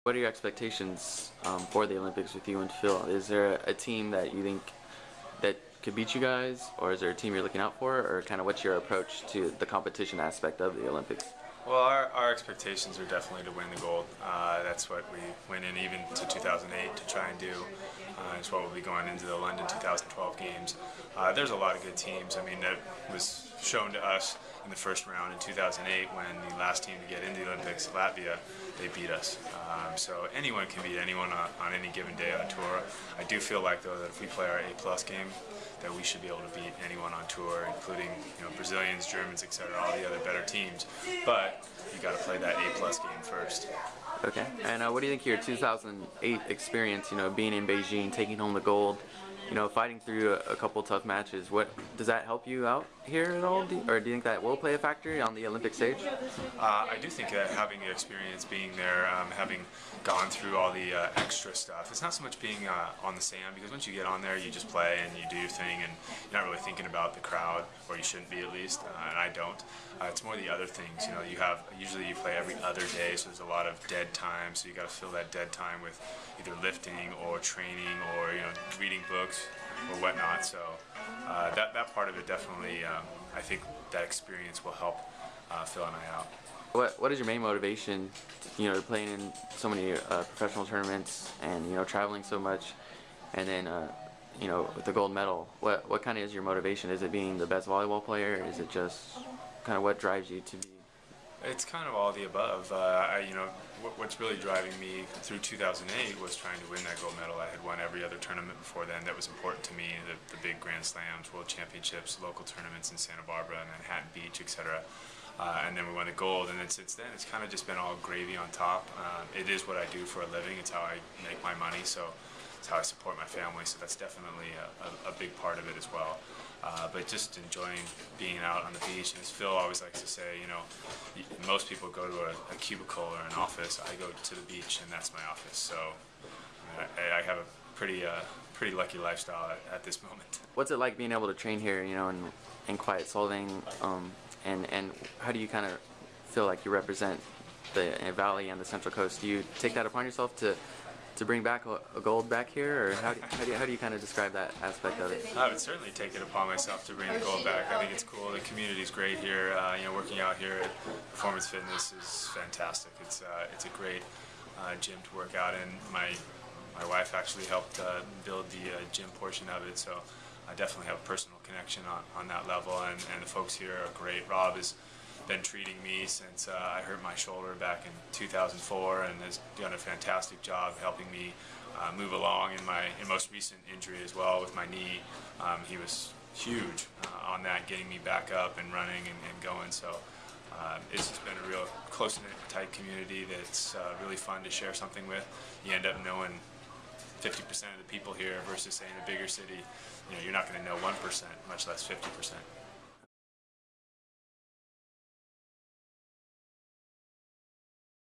What are your expectations for the Olympics with you and Phil? Is there a team that you think that could beat you guys, or is there a team you're looking out for, or kind of what's your approach to the competition aspect of the Olympics? Well, our expectations are definitely to win the gold. That's what we went in even to 2008 to try and do. It's what we'll be going into the London 2012 games. There's a lot of good teams. I mean, that was shown to us in the first round in 2008 when the last team to get into the Olympics, Latvia, they beat us. So anyone can beat anyone on any given day on tour. I do feel like, though, that if we play our A+ game, that we should be able to beat anyone on tour, including Brazilians, Germans, etc., all the other better teams. But you got to play that A+ game first. Okay. And what do you think of your 2008 experience? Being in Beijing, taking home the gold, fighting through a couple tough matches. What does that help you out here at all, or do you think that will play a factor on the Olympic stage? I do think that having the experience, being there, having gone through all the extra stuff, it's not so much being on the sand, because once you get on there, you just play and you do your thing, and you're not really thinking about the crowd, or you shouldn't be at least, and I don't. It's more the other things. Usually you play every other day, so there's a lot of dead time. So you got to fill that dead time with either lifting or training or reading books or whatnot. So that part of it definitely, I think that experience will help Phil and I out. What is your main motivation? Playing in so many professional tournaments and traveling so much, and then with the gold medal. What kind of is your motivation? Is it being the best volleyball player? Is it just kind of what drives you to be? It's kind of all the above. What's really driving me through 2008 was trying to win that gold medal. I had won every other tournament before then that was important to me, the big Grand Slams, World Championships, local tournaments in Santa Barbara, Manhattan Beach, etc. And then we won the gold, and then since then it's kind of just been all gravy on top. It is what I do for a living. It's how I make my money, so it's how I support my family, so that's definitely a big part of it as well. But just enjoying being out on the beach. And as Phil always likes to say, most people go to a cubicle or an office. I go to the beach, and that's my office. So I have a pretty lucky lifestyle at this moment. What's it like being able to train here, in quiet solving, and how do you kind of feel like you represent the Valley and the Central Coast? Do you take that upon yourself to bring back a gold back here, or how do you kind of describe that aspect of it? I would certainly take it upon myself to bring the gold back. I think it's cool. The community's great here. Working out here at Performance Fitness is fantastic. It's a great gym to work out in. My wife actually helped build the gym portion of it, so I definitely have a personal connection on that level, and the folks here are great. Rob has been treating me since I hurt my shoulder back in 2004, and has done a fantastic job helping me move along in my most recent injury as well with my knee. He was huge on that, getting me back up and running and going. So it's just been a real close-knit, tight community that's really fun to share something with. You end up knowing 50% of the people here versus, say, in a bigger city, you're not going to know 1%, much less 50%.